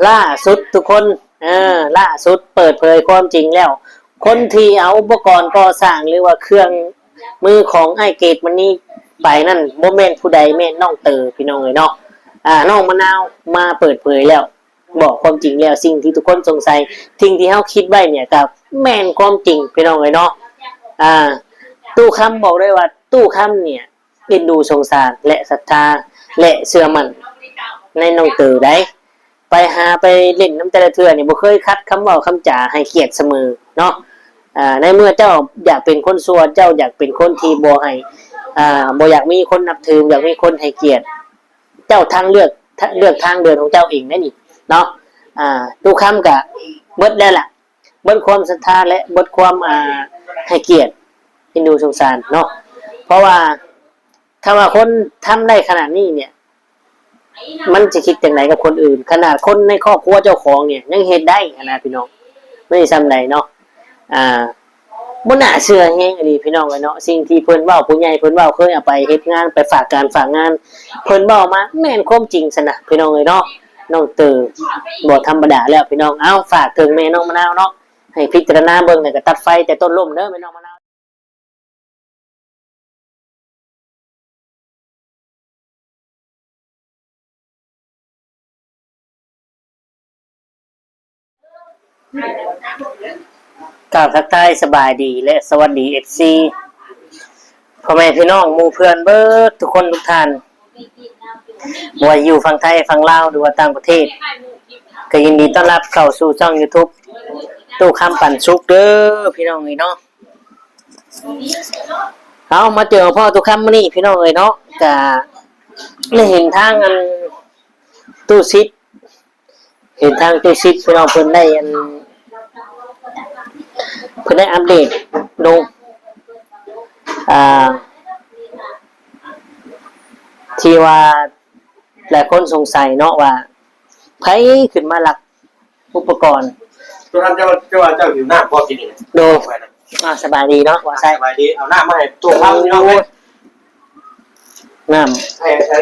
ล่าสุดทุกคนล่าสุดเปิดเผยความจริงแล้วคนที่เอาอุปกรณ์ก่อสร้างหรือว่าเครื่องมือของไอเกตมันนี่ไปนั่นโมเมนต์ผู้ใดแม่นน้องเตอพี่น้องเลยเนาะน้องมะนาวมาเปิดเผยแล้วบอกความจริงแล้วสิ่งที่ทุกคนสงสัยสิ่งที่เขาคิดไว้เนี่ยกับแม่นความจริงพี่น้องเลยเนาะตู้คำบอกได้ว่าตู้คำเนี่ยเอ็นดูสงสารและศรัทธาและเชื่อมั่นในน้องเตอได้ไปหาไปเล่นน้ำแต่ละเทือเนี่ยบ่เคยคัดคำเว้าคำจ่าให้เกียรติเสมอเนาะในเมื่อเจ้าอยากเป็นคนซัวเจ้าอยากเป็นคนที่บ่ให้บ่อยากมีคนนับถืออยากมีคนให้เกียรติเจ้าทางเลือกทางเดินของเจ้าเองนั่นนี่เนาะทุกคำกะเบิดได้ล่ะเบิดความศรัทธาและเบิดความให้เกียรติฮินดูสงสารเนาะเพราะว่าถ้าว่าคนทำได้ขนาดนี้เนี่ยมันจะคิดอย่างไรกับคนอื่นขนาดคนในครอบครัวเจ้าของเนี่ยยังเฮ็ดได้นะพี่น้องไม่ได้ซ้ำใดเนาะบ่น่าเชื่อแฮงอดีพี่น้องเนาะสิ่งที่เพิ่นเว้าผู้ใหญ่เพิ่นเว้าเคยเอาไปเฮ็ดงานไปฝากงานเพิ่นเว้ามาแม่นความจริงซะนะพี่น้องเนาะน้องเตอบ่ธรรมดาแล้วพี่น้องเอาฝากถึงแม่น้องมะนาวเนาะให้พิจารณาเบิ่งแล้วก็ตัดไฟแต่ต้นลมเด้อแม่น้องมะนาวกราบทักทายสบายดีและสวัสดี FC พ่อแม่พี่น้องหมู่เพื่อนเบิดทุกคนทุกท่านว่าอยู่ฝั่งไทยฝั่งลาวหรือว่าต่างประเทศก็ยินดีต้อนรับเข้าสู่ช่อง YouTube ตู้คำปั่นสุกเด้อพี่น้องเนาะเอามาเจอพ่อตู้คำมื้อนี้พี่น้องเนาะก็ได้เห็นทางตู้ซิดเห็นทางตู้ซิดพี่น้องเพิ่นได้อัปเดตลงที่ว่าหลายคนสงสัยเนาะว่าไผขึ้นมาหลักอุปกรณ์ตัวท่านเจ้าหิวน้ำพอกินนี่โดสบายดีเนาะว่าใช่สบายดีเอาน้ำมาให้ตัวข้าวพี่น้องเลยน้ำให้กระ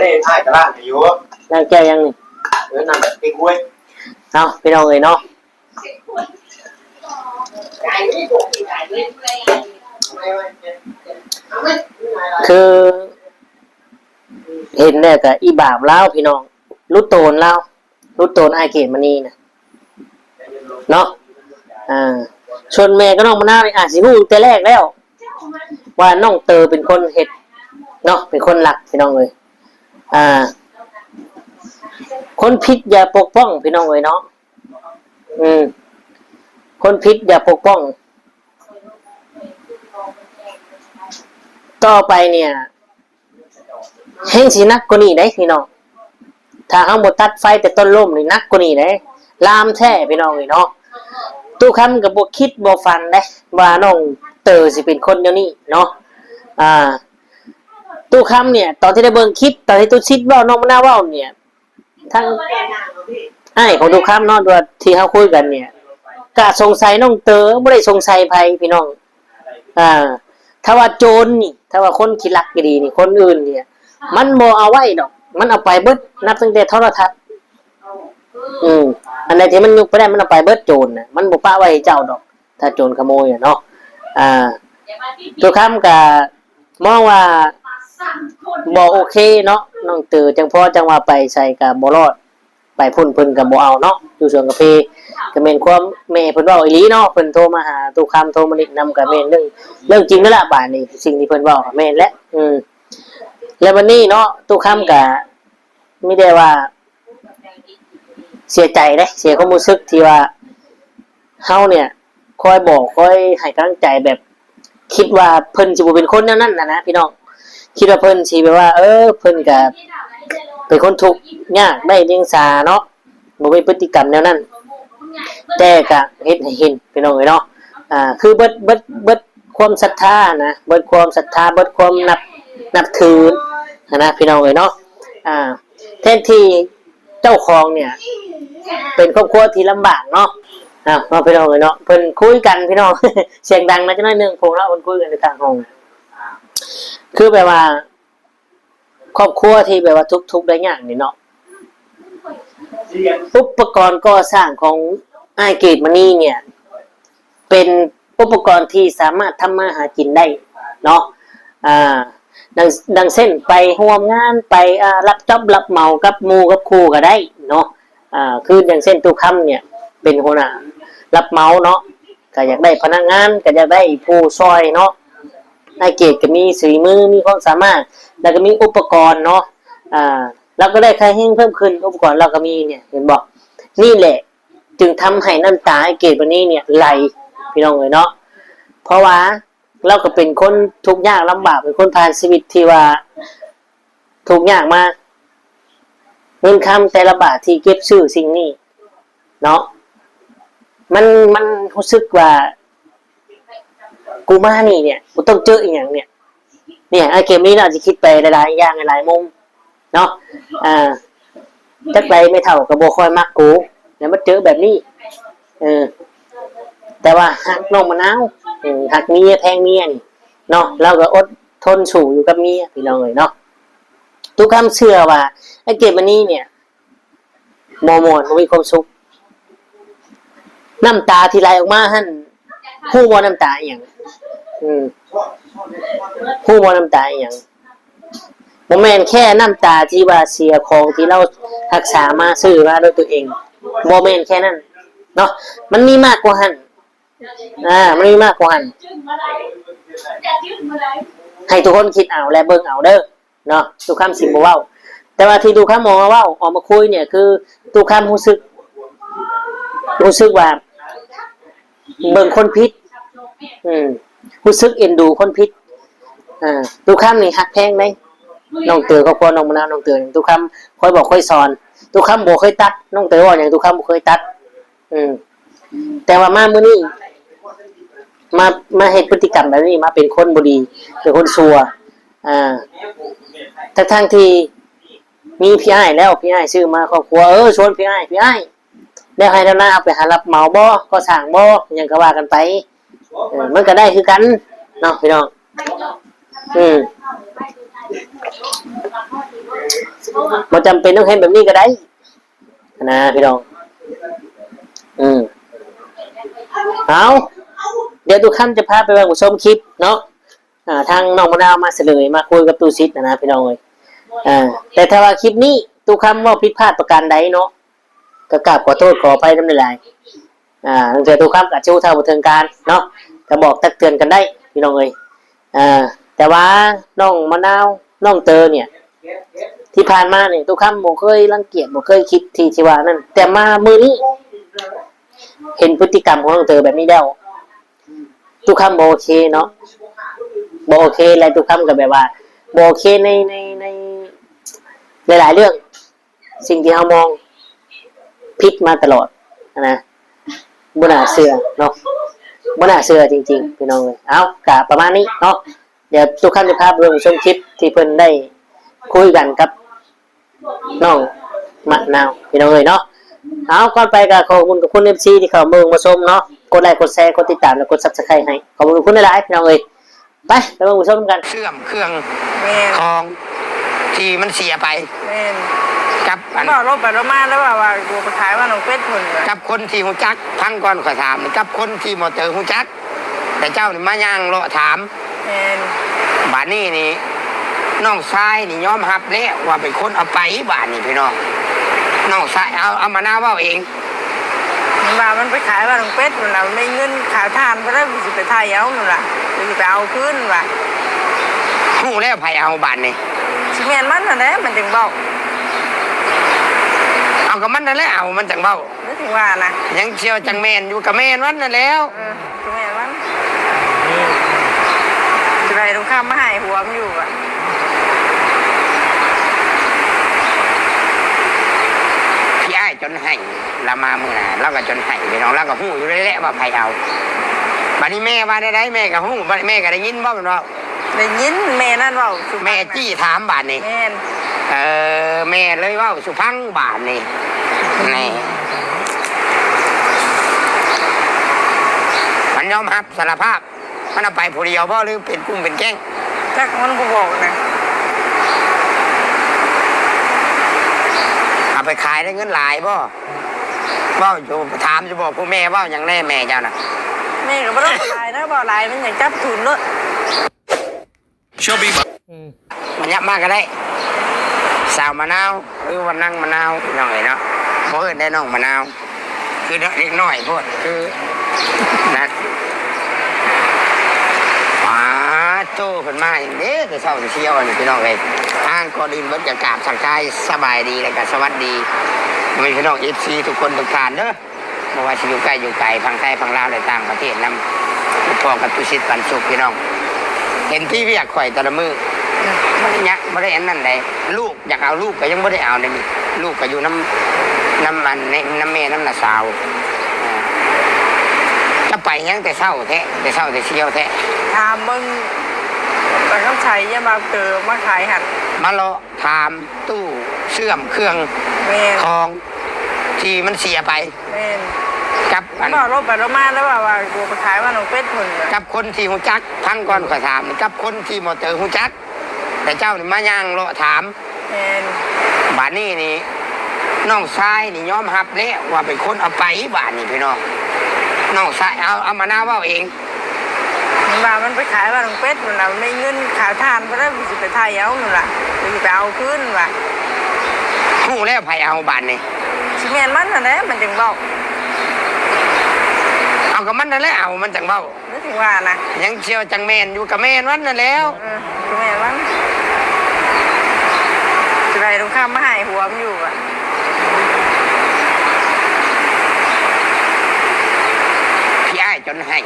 ด้างอยู่ล้างแก้วยังนี่น้ำติ๊กห้วยเอาพี่น้องเลยเนาะคือเห็นเนี่ยกับอีบาบเล่าพี่น้องรุดโตนเล่ารุดโตนไอเกตมานี่นะเนาะชนแม่ก็น้องมาหน้าเลยสิฮู้แต่แรกแล้วว่าน้องเตอเป็นคนเฮ็ดเนาะเป็นคนหลักพี่น้องเลยคนผิดอย่าปกป้องพี่น้องเลยเนาะคนผิดอย่าปกป้องต่อไปเนี่ยแห้งสีนักกว่านี้ได้พี่น้องถ้าข้างบนตัดไฟแต่ต้นล่มนี่นักกว่านี้ได้ลามแท้พี่น้องเลยเนาะตู้คำกับบคิดบฟันได้ว่าน้องเตอสิเป็นคนเดียวนี้เนาะตู้คำเนี่ยตอนที่ได้เบิ่งคลิปตอนที่ตู้ชิดว่าน้องมันน่าว่าเนี่ยทั้งของตู้คำเนาะด้วยที่เขาคุยกันเนี่ยกะสงสัยน้องเตอไม่ได้สงสัยภัยพี่น้องถ้าว่าโจรนี่ถ้าว่าคนขี้ลักดีนี่คนอื่นเนี่ยมันโมเอาไว้ดอกมันเอาไปเบิดนับตั้งแต่โทรทัศน์อันไหนที่มันยุบไปได้มันเอาไปเบิดโจรน่ะมันบ่ป้าไว้เจ้าดอกถ้าโจรขโมยเนาะตัวคำกับมองว่าบ่โอเคเนาะน้องตื่นจังพ่อจังว่าไปใส่กับบ่รอดไปพุ่นเพิ่นกับบ่เอาเนาะอยู่ส่วนกาแฟก็แม่นความแม่เพิ่นเว้าอีหลีเนาะเพิ่นโทรมาหาตู้คำโทรมานิดนำกับแม่นเรื่องจริงนั่นแหละบาดนี้สิ่งที่เพิ่นเว้าแม่นและแล้ววันนี้เนาะตู้คำก็ไม่ได้ว่าเสียใจเด้เสียความรู้สึกที่ว่าเฮาเนี่ยคอยบอกคอยให้กำลังใจแบบคิดว่าเพิ่นสิบ่เป็นคนแนวนั้นนะพี่น้องคิดว่าเพิ่นสิแบบว่าเพิ่นก็เป็นคนทุกข์ยากได้เลี้ยงสาเนาะบ่มีพฤติกรรมแนวนั้นแต่ก็เฮ็ดให้เห็นพี่น้องเนาะคือเบิดความศรัทธานะเบิดความศรัทธาเบิดความนับถือนะพี่น้องเนาะแทนที่เจ้าของเนี่ยเป็นครอบครัวที่ลำบากเนาะมาพี่น้องเนาะเพิ่นคุยกันพี่น้องเสียงดังนะจังน้อยนึงพวกเราเพิ่นคุยกันในทางห้องคือแบบว่าครอบครัวที่แบบว่าทุกข์ได้ยากนี่เนาะ อุปกรณ์ก่อสร้างของไอเกตมันนี่เนี่ย เป็นอุปกรณ์ที่สามารถทำมาหากินได้เนาะดังเส้นไปร่วมงานไปรับจ็อบรับเหมากับหมู่กับครูก็ได้เนาะคืออย่างเส้นตู้คำเนี่ย เป็นหัวหน้ารับเหมาเนาะก็อยากได้พนักงานก็อยากได้ผู้ซอยเนาะไอเกตก็มีสีมือมีความสามารถแล้วก็มีอุปกรณ์เนาะเราก็ได้ค่าแห้งเพิ่มขึ้นอุปกรณ์เราก็มีเนี่ยเห็นบอกนี่แหละจึงทำให้น้ำตาไอเกตวันนี้เนี่ยไหลพี่น้องเลยเนาะเพราะว่าเราก็เป็นคนทุกข์ยากลำบากเป็นคนผ่านชีวิตที่ว่าทุกข์ยากมากเงินคำแต่ละบาทที่เก็บซื้อสิ่งนี้เนาะมันรู้สึกว่ากูมานี่เนี่ยกูต้องเจออีกอย่างเนี่ยไอเกมนี้เราจะคิดไปหลายๆอย่างหลายมุมเนาะจักไรไม่เท่ากับโบคอยมากกูเนี่ยมันเจอแบบนี้แต่ว่าหักน้องมะนาวหักเมียแทงเมียนี่เนาะเราก็อดทนสู่อยู่กับเมียพี่น้องเลยเนาะทุกคำเชื่อว่าไอเกมมันนี้เนี่ยโมโมนมีความสุขน้ำตาที่ไหลออกมาหั่นหู้ว่าน้ำตาอย่างหู้ว่าน้ำตาอย่างโมเมนแค่น้ำตาที่ว่าเสียของที่เรารักษามาซื้อมาด้วยตัวเองโมเมนแค่นั้นเนาะมันมีมากกว่าหั่นมันมีมากกว่าหั่นให้ทุกคนคิดเอาและเบิ่งเอาเด้อเนาะทุกคำสิบ่เว้าแต่ว่าที่ทุกคำมองว่าออกมาคุยเนี่ยคือทุกคำรู้สึกว่าเบิ่งคนพิษรู้สึกเอ็นดูคนพิษทุกคำนี่หักแพงไหมน้องเต๋อกับพ่อน้องมะนาวน้องเต๋อทุกคำค่อยบอกค่อยสอนทุกคำบ่เคยตัดน้องเต๋อว่าอย่างทุกคำบ่เคยตัดแต่ว่ามามื้อนี้มาเฮ็ดพฤติกรรมแบบนี้มาเป็นคนบ่ดีเป็นคนชั่วทั้งที่มีพี่อ้ายแล้วพี่อ้ายซื้อมาครอบครัวชวนพี่อ้ายแล้วให้หน้าเอาไปหารับเหมาบ่ก็สร้างบ่ยังก็ว่ากันไปมันก็ได้คือกันเนาะพี่น้องบ่จำเป็นต้องให้แบบนี้ก็ได้นะพี่น้องเอาเดี๋ยวทุกท่านจะพาไปเบิ่งชมคลิปเนาะทางน้องมะนาวมาเสนอมาคุยกับตู้ซิดนะพี่น้องเอ้ยแต่ถ้าว่าคลิปนี้ทุกคำว่าผิดพลาดประการใดเนาะก็กราบขอโทษขออภัยน้ำลายตั้งแต่ทุกคำกับชู้เท่าบันเทิงการเนาะก็บอกตักเตือนกันได้พี่น้องเอ้ยแต่ว่าน้องมะนาวน้องเตอเนี่ยที่ผ่านมาเนี่ยทุกคำบ่เคยรังเกียจบ่เคยคิดที่ว่านั่นแต่มามือนี้เห็นพฤติกรรมของน้องเตอแบบนี้แล้วทุกคำโอเคเนาะโอเคอะไรทุกคำกับแบบว่าโอเคในหลายๆเรื่องสิ่งที่เรามองพิษมาตลอดนะบุญนาเสือเนาะบุญนาเสือจริงๆพี่น้องเลยเอากะประมาณนี้เนาะเดี๋ยวทุกท่านจะพาไปชมคลิปที่เพิ่นได้คุยกันกับน้องมะนาวพี่น้องเลยเนาะเอาก่อนไปก็ขอบคุณกับคุณ FC ที่เข้ามาชมเนาะกดไลค์กดแชร์กดติดตามและกด Subscribe ให้ขอบคุณหลายๆพี่น้องเลยไปเบิ่งชมกันเชื่อมเครื่องของที่มันเสียไปกับอันรถไปรถมาแล้วว่ากูไปขายว่าน้องเป็ดคนกับคนที่หูจักทั้งก่อนขอถามกับคนที่มอเตอร์หูจักแต่เจ้านี่มาย่างเลาะถามบ้านนี้นี่น้องชายนี่ยอมรับแล้วว่าเป็นคนเอาไปบ้านนี่พี่น้องน้องชายเอามาหน้าว่าเองว่ามันไปขายว่าน้องเป็ดมันเราไม่เงินขายทานไปแล้วสิไปทายเอาหนูล่ะจะไปเอาขึ้นว่ะหูแล้วไผเอาบ้านนี่ชิเมนมันนั่นแหละมันจึงบอกเอากับมันนั่นแหละเอามันจังเบ้านึกถึงว่านะยังเชียวจังแมนอยู่กับแมนวันนั่นแล้วชิเมนมันจะไปตรงข้ามมาหายหัวมันอยู่อ่ะพี่ไอ้จนให้เรามาเมื่อไหร่เราก็จนให้พี่น้องเราก็หูอยู่ได้แล้วว่าไผเอาบัดนี้แม่ว่าได้แม่กับหูแม่ก็ได้ยินบ่เป็นว่าได้ยินแม่นั่นว่าแม่จี้ถามบาทนี่แม่เลยว่าสุพังบาทนี่นี่มันยอมรับสารภาพมันเอาไปผู้เดียวบ่หรือเป็นกุ้งเป็นแก้งจักมันก็บอกนะ ไปขายได้เงินหลายบ่เว้าอยู่ถามจะบอกผู้แม่เว้าอย่างแน่แม่เจ้าน่ะ แม่ก็บ่ต้องลายนะบ่ลายมันอยากจับทุนเนอะ มันยับมากก็ได้สาวมะนาวหรือว่านั่งมะนาวหน่อยเนาะเพราะเอิ้นได้น้องมะนาวคือเด็กน้อยพวกคือนะว้าโจ้เพิ่นมาอย่างนี้แต่เช้าจะเที่ยวนี่พี่น้องเลยทางก่อนอื่นเบิ่งจะกราบสักการสบายดีแล้วก็สวัสดีมีพี่น้อง FC ทุกคนทุกท่านเด้อบ่ว่าสิอยู่ใกล้อยู่ไกลฝั่งไทยฝั่งลาวและต่างประเทศนำพ่อกับตุสิทธิ์ปันสุขพี่น้องเห็นที่เวียกข่อยแต่ละมื้อบ่ได้ยักบ่ได้อันนั้นใดลูกอยากเอาลูกก็ยังบ่ได้เอาเลยนี่ลูกก็อยู่น้ำมันน้ำแม่น้ำน่ะสาวจะไปยังแต่เช้าแท้แต่เช้าแต่เที่ยวแท้ ถามมึงไปเขาใช้ยามาเกิดมาขายหัด มาเลาะถามตู้เชื่อมเครื่อง แม่น ของที่มันเสียไป แม่น กับอัน บ่รถไปรถมาแล้วว่ากูไปขายว่าน้องเป็ดพุ่น กับคนที่หูจักพังก่อนก็ถามกับคนที่บ่เจอหูจัก แต่เจ้านี่มาย่างเลาะถาม แม่น บาดนี้นี่น้องชายนี่ยอมรับแล้วว่าเป็นคนเอาไปบาดนี้พี่น้องน้องชายเอามาหน้าเว้าเอง มันว่ามันไปขายว่าน้องเป็ดพุ่นน่ะมันไม่เงินขายทานบ่ได้สิไปไทยเอานั่นล่ะสิไปเอาคืนว่ะ ฮู้แล้วไผเอาบาดนี้ สิแม่นมันนั่นแหละมันจึงเว้า เอากับมันนั่นแหละเอามันจังเว้า นึกถึงว่านะ ยังเชียวจังแม่นอยู่กับแม่นวันนั่นแล้ว สิแม่นมันสิไปตรงข้ามมาให้หัวมันอยู่อ่ะ พี่อ้ายจนให้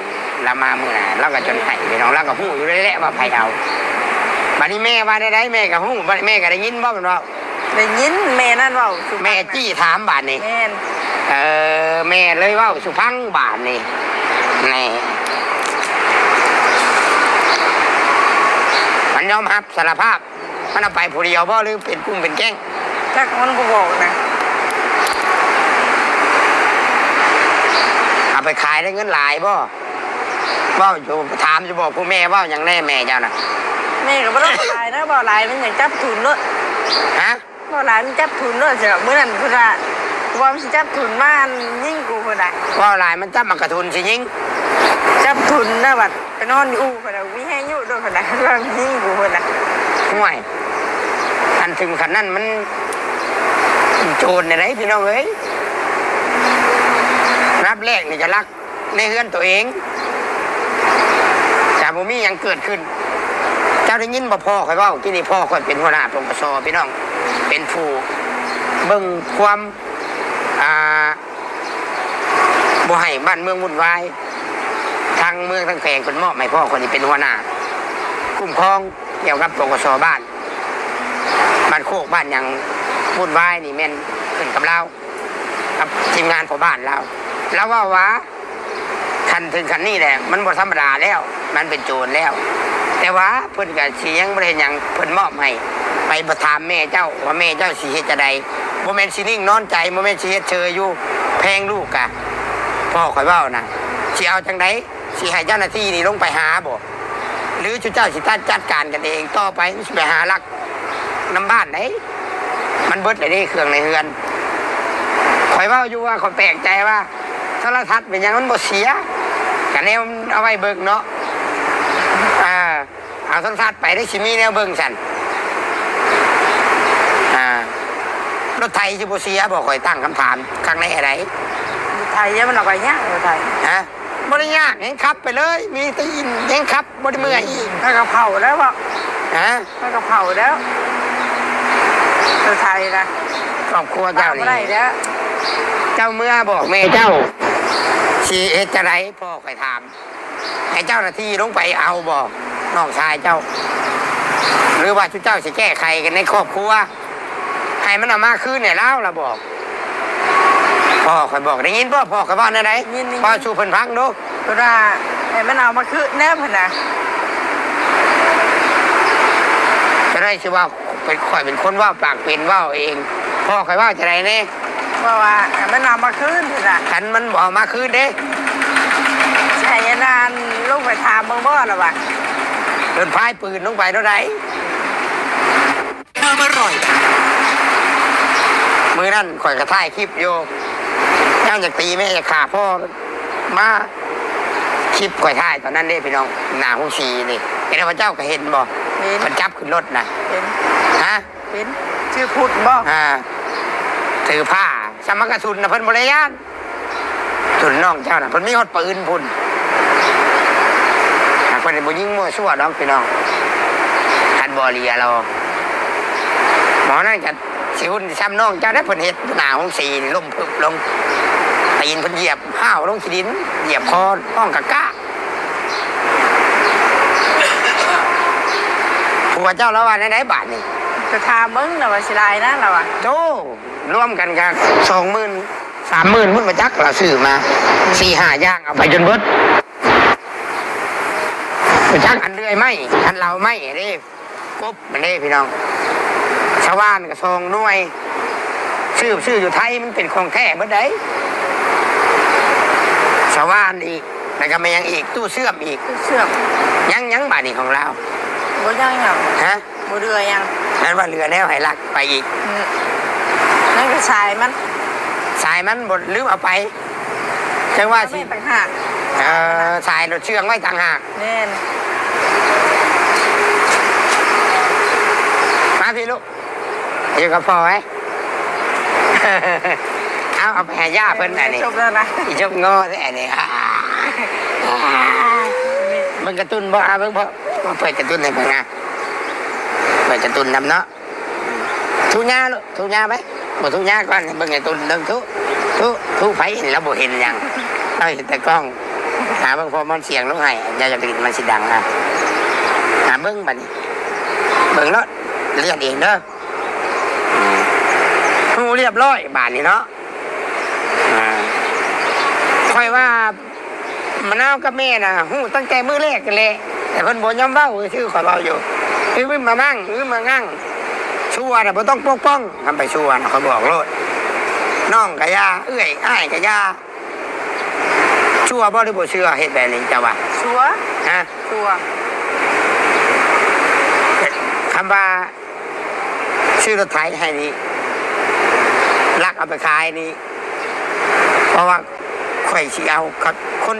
ละมามื้อน่ะแล้วก็จนให้พี่น้องแล้วก็ฮู้อยู่เลยแหละว่าไผเอาบัดนี้แม่ว่าได้แม่ก็ฮู้บัดแม่ก็ได้ยินบ่แม่นว่า ได้ยินแม่นั่นเว้าสุ แม่จี้ถามบาดนี้ แม่น แม่เลยเว้าสุพังบาดนี้นี่มันยอมรับสารภาพมันเอาไปผู้เดียวบ่หรือเป็นกุ้งเป็นแก้ง จักมันบ่บอกนะ เอาไปขายได้เงินหลายบ่เว้าอยู่ถามจะบอกผู้แม่เว้าอย่างแน่แม่เจ้าน่ะ แม่ก็บ่ต้องลายนะบ่ลายมันอยากจับทุนเนอะ ฮะ บ่ลายมันจับทุนเนอะเจ้ามื้อนั้นเพิ่นว่าว่ามันสิจับทุนมายิ่งกูเพิ่นน่ะ เว่าหลายมันจับมากระทุนสิยิง จับทุนนะบัดไปนอนอยู่อู่เพิ่นน่ะมีแฮงอยู่ด้วยเพิ่นน่ะว่ามันยิ่งกูเพิ่นน่ะ ห่วยอันถึงขนาดนั้นมันโจรในไรพี่น้องเอ้ยรับแรกนี่จะรักในเฮือนตัวเองแต่บ่มีหยังเกิดขึ้น เจ้าได้ยินบ่พ่อข่อยเว้าที่นี่พ่อข่อยเป็นหัวหน้าปปชพี่น้องเป็นผู้เบิ่งความบ่ให้บ้านเมืองวุ่นวายทางเมืองทางแขวงคนมอบให้พ่อคนนี้เป็นหัวหน้าคุ้มครองเกี่ยวกับปปชบ้านโคกบ้านอย่างวุ่นวายนี่แม่นขึ้นกับเรากับทีมงานของบ้านเราแล้วว่าคันถึงคันนี้แหละมันบ่ธรรมดาแล้วมันเป็นโจรแล้ว แต่ว่าเพิ่นก็สิยังบ่ได้หยังเพิ่นมอบให้ไปประถามแม่เจ้าว่าแม่เจ้าสิเฮ็ดจังได๋บ่แม่นสินิ่งนอนใจบ่แม่นสิเฮ็ดเชยอยู่แพงลูกกะพ่อข่อยเว้านะสิเอาจังได๋สิให้เจ้าหน้าที่นี่ลงไปหาบ่หรือเจ้าสิจัดการกันเองต่อไปสิไปหาลักน้ำบ้านไหนมันเบิดเลยนี่เครื่องในเฮือนข่อยเว้าอยู่ว่าข่อยแปลกใจว่าโทรทัศน์เป็นหยังมันบ่เสียก็แนวเอาไว้เบิกเนาะเอาโทรทัศน์ไปได้สิมีแนวเบิ่งซั่นรถไทยสิบ่เสียบ่ข่อยตั้งคำถามข้างในอะไร อยู่ไทยเนี่ยมันเอาไปยากอยู่ไทย ฮะบ่ได้ยากเห็นขับไปเลย มีตีนเห็นขับบ่ได้เมื่อยอีก มันก็เผาแล้วบ่ ฮะ มันก็เผาแล้วอยู่ไทยนะ ครอบครัวเจ้านี่ บ่ได้แล้ว เจ้าเมื่อบอกแม่เจ้าสิเฮ็ดจังไดพ่อข่อยถามให้เจ้าหน้าที่ลงไปเอาบ่น้องชายเจ้า หรือว่าชุดเจ้าสิแก้ไขกันในครอบครัวให้มันเอามาคืนเนี่ยแล้วล่ะบอกพ่อข่อยบอกได้ยินพ่อข่อยว่าแนวใดพ่อชูเพิ่นฟังดู เพราะว่าให้มันเอามาคืนแน่เพิ่นน่ะ จะได้ชื่อว่าเป็นข่อยเป็นคนว่าปากเป็นว่าเองพ่อข่อยว่าจะไรแน่ เพราะว่าให้มันเอามาคืนเพิ่นน่ะ ขันมันบอกมาคืนเด้ ใช้นานลงไปถามเบิ่งบ่ล่ะว่ะ เดินพายปืนลงไปเท่าไหร่น้ำอร่อย มือนั่นข่อยกระถ่ายคลิปอยู่ย่างจากตีแม่จะขาพ่อมาคลิปข่อยถ่ายตอนนั้นเด้พี่น้องหนาหงสีนี่เป็นพระเจ้าก็เห็นบ่ เห็น มันจับขึ้นรถนะ เห็น ฮะ เห็นชื่อพุทธบ่ ถือผ้าสมักกระสุนนะเพิ่นบริยานสุนน้องเจ้าน่ะเพิ่นมีฮอดปืนพุ่นเพิ่นบ่ยิงมั่วซั่วดอกพี่น้องคันบ่เลียเราหมอนั่นจะสิหุ่นซ้ำน้องเจ้าได้เพิ่นเฮ็ดหน้าของสีนี่ล้มพึบลงตีนเพิ่นเหยียบห้าวลงขี้ดินเหยียบคอห้องกะกะผัวเจ้าแล้วว่าไหนๆบาทนี่ จะทามึงน่ะว่าสิลายนะเราอ่ะ โตร่วมกันกัน20,000 30,000พุ่นมาจักเราซื้อมา4-5อย่างเอาไปจนเบิดไปจักอันเรื่อยไหมอันเราไหมเด้กบมันเด้พี่น้องชาวบ้านก็2หน่วยซื้ออยู่ไทยมันเป็นของแท้เบิดได้ชาวบ้านอีกแล้วก็ไม่ยังอีกตู้เสื่อมอีก เชื่อม ยังบาทนี่ของเรา บ่ยังหยัง ฮะ บ่เรือยัง นั่นว่าเรือแนวไหลักไปอีก นั่นก็ชายมัน สายมันบดลืมเอาไปจังว่าสิ ไม่ต่างหาก สายรถเชื่องไว้ต่างหาก แน่น มาพี่ลูกอยู่กับพ่อไหม เอาไปหาย่าเพิ่นอันนี้ จบแล้วนะ อีชบงอแท้นี่มันกระตุ้นบ่เบิ่งพ่อมาเปิดกระตุ้นให้เบิ่งอ่ะเปิดกระตุ้นนำเนาะทุญาลูกทุญาไหมบ่ทุญาก่อนเบิ่งกระตุ้นเบิ่งทุไผเห็นแล้วบ่เห็นหยังเราเห็นแต่กล้องหาเบิ่งพอมันเสียงลงให้อย่าจะปิดมันสิดังนะหาเบิ่งบัดนี้เบิ่งเนาะเรียนเองเด้อฮู้เรียบร้อยบาดนี้เนาะค่อยว่ามะนาวกับแม่น่ะฮู้ตั้งแต่มื้อแรกกันแหละแต่เพิ่นบ่ยอมเว้าชื่อขอยเว้าอยู่คือมามั่งคือมางั่งชั่วน่ะบ่ต้องปกป้องทำไปชั่วน่ะเขาบอกโลดน้องกะยาเอื้อยอ้ายกะยาชั่วบ่หรือบ่เชื่อเฮ็ดแบบนี้เจ้าว่า ชัว ฮะ ชัว คำว่าชื่อรถไถให้นี่ลักเอาไปขายนี่เพราะว่าข่อยสิเอากับคน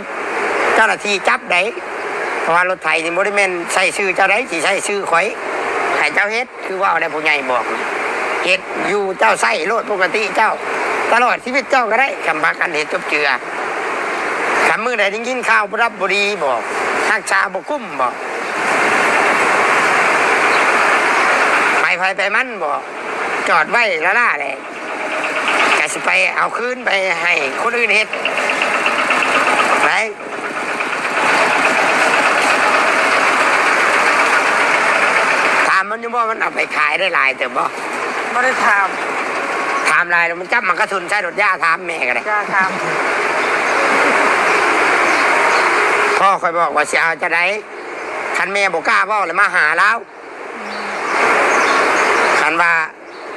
เจ้าหน้าที่จับได้เพราะว่ารถไถนี่บ่ได้แม่นใส่ชื่อเจ้าได้สิใส่ชื่อข่อยให้เจ้าเฮ็ดคือว่าได้ผู้ใหญ่บอกเฮ็ดอยู่เจ้าใส่รถปกติเจ้าตลอดชีวิตเจ้าก็ได้คำพักกันเฮ็ดจบเจือคำมือใดได้ยินข่าวบ่รับบ่ดีบอกรักษาบ่คุ้มบอกไปมันบอกจอดไว้ละล่าเลยกะสิไปเอาคืนไปให้คนอื่นเฮ็ดไปถามมันอยู่บ่มันเอาไปขายได้หลายแต่บ่ ไม่ได้ท ถามหลายแล้วมันจับมันกระสุนใช้รถย่าถามแม่ก็ได้ ำกล้าท พ่อคอยบอกว่าสิเอาจะได้คันแม่บ่กล้าเว้าเลยมาหาแล้วคันว่า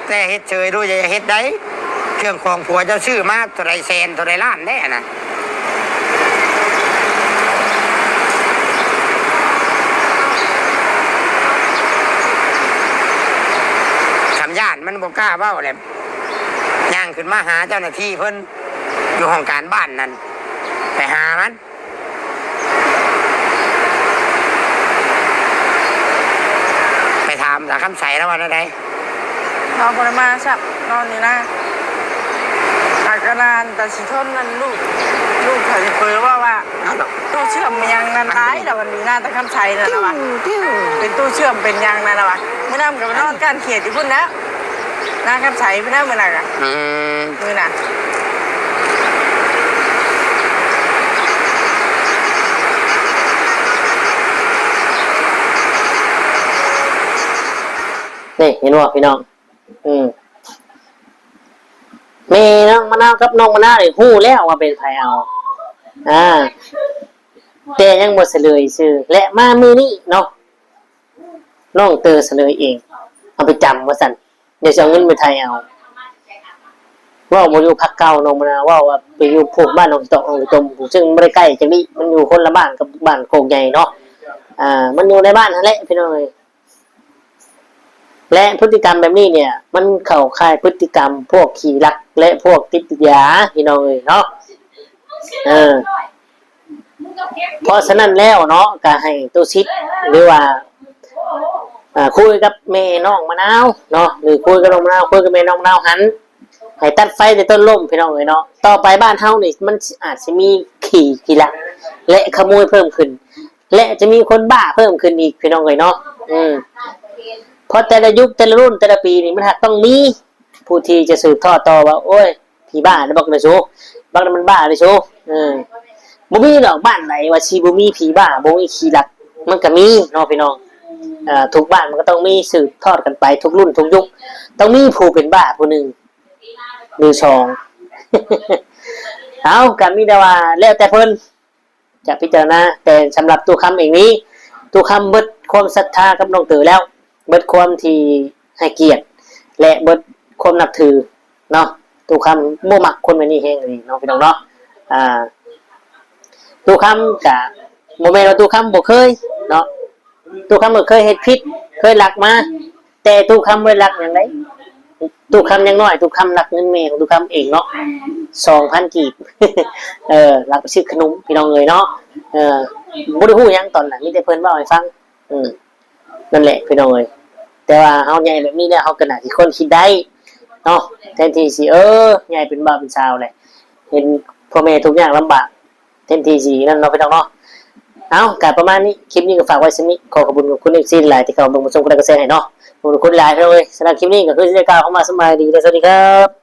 แต่เฮ็ดเฉยด้วยจะเฮ็ดได้เครื่องของผัวเจ้าชื่อมาเท่าไรแสนเท่าไรล้านแน่นะคำย่านมันบ่กล้าเว้าเลยย่างขึ้นมาหาเจ้าหน้าที่เพิ่นอยู่ห้องการบ้านนั่นไปหามันไปถามจากคำใสแล้ววันใด ำนอนปริมาสับนอนนี่นะอากระนานแต่สิทนนั่นลูกเขาจะเปิดว่า เอาดอก ตู้เชื่อมมันยังนั่นร้ายแต่วันนี้น่าจะคำใช้นั่นนะวะเป็นตู้เชื่อมเป็นยังนั่นนะวะเมื่อน้ำกับนอนการเขียดที่พุ่นนะน่าคำใช้เมื่อน้ำเมื่อไหร่กัน มือน่ะ นี่เห็นว่าพี่น้องแม่น้องมะนาวกับน้องมะนาวนี่ฮู้แล้วว่าเป็นไผเอาแต่ยังบ่เฉลยชื่อและมามื้อนี้เนาะน้องเตอเฉลยเองเอาไปจำว่าซั่นเดี๋ยวจะเอาเงินไปไทยเอาว่าบ่อยู่ภาคเก่าน้องมะนาวว่าไปอยู่พวกบ้านน้องตอกน้องตมซึ่งบ่ได้ใกล้จังนี้มันอยู่คนละบ้านกับบ้านโคกใหญ่เนาะมันอยู่ในบ้านนั่นแหละพี่น้องเอ้ย และพฤติกรรมแบบนี้เนี่ย มันเข้าข่ายพฤติกรรมพวกขี้ลักและพวกติดยาพี่น้องเอ้ยเนาะเพราะฉะนั้นแล้วเนาะก็ให้ตัวชิดหรือว่าคุยกับแม่น้องมะนาวเนาะหรือคุยกับน้องมะนาวคุยกับแม่น้องมะนาวหันให้ตัดไฟในต้นล่มพี่น้องเอ้ยเนาะต่อไปบ้านเฮานี่มันอาจจะมีขี้ลักและขโมยเพิ่มขึ้นและจะมีคนบ้าเพิ่มขึ้นอีกพี่น้องเอ้ยเนาะเพราะแต่ละยุคแต่ละรุ่นแต่ละปีนี่มันต้องมีผู้ที่จะสืบทอดต่อว่าโอ้ยผีบ้าแล้วบอกเลยโชบักนั้นมันบ้าเลยโชบ่มีดอกบ้านไหนว่าชีบ่มีผีบ้าบ่มีขี้ลักมันก็มีเนาะพี่น้องทุกบ้านมันก็ต้องมีสืบทอดกันไปทุกรุ่นทุกยุคต้องมีผู้เป็นบ้าผู้หนึ่งมือสอง เอาก็มีแต่ว่าแล้วแต่เพิ่นจะพิจารณาแต่สำหรับตู้คำเองนี้ตู้คำเบิดความศรัทธากับน้องเต๋อแล้วเบิดความที่ให้เกียรติและเบิดความนับถือเนาะตู้คำบ่มักคนแบบนี้แฮงเลยเนาะพี่น้องเนาะตู้คำกับโมเมนต์ว่าตู้คำบ่เคยเนาะตู้คำบ่เคยเฮ็ดผิดเคยลักมาแต่ตู้คำบ่ลักอย่างไรตู้คำยังน้อยตู้คำลักเงินแม่ของตู้คำเองเนาะ 2,000 กีบ ลักไปซื้อขนมพี่น้องเลยเนาะบ่ได้ฮู้หยังตอนนั้นมีแต่เพิ่นเว้าให้ฟังนั่นแหละพี่น้องเอ้ยแต่ว่าเฮาใหญ่แบบนี้เนี่ยเฮาก็น่าสิคนคิดได้เนาะแทนที่สิใหญ่เป็นบ่าวเป็นสาวแหละเห็นพ่อแม่ทุกอย่างลำบากแทนที่สินั่นเนาะพี่น้องเนาะเอาก็ประมาณนี้คลิปนี้ก็ฝากไว้ซั่นนี้ขอขอบคุณคุณ FC หลายที่เข้ามาชมกันแล้วก็แชร์ให้เนาะขอบคุณหลายเด้อเว้ยสำหรับคลิปนี้ก็คือสิได้กล่าวเข้ามาสบายดีและสวัสดีครับ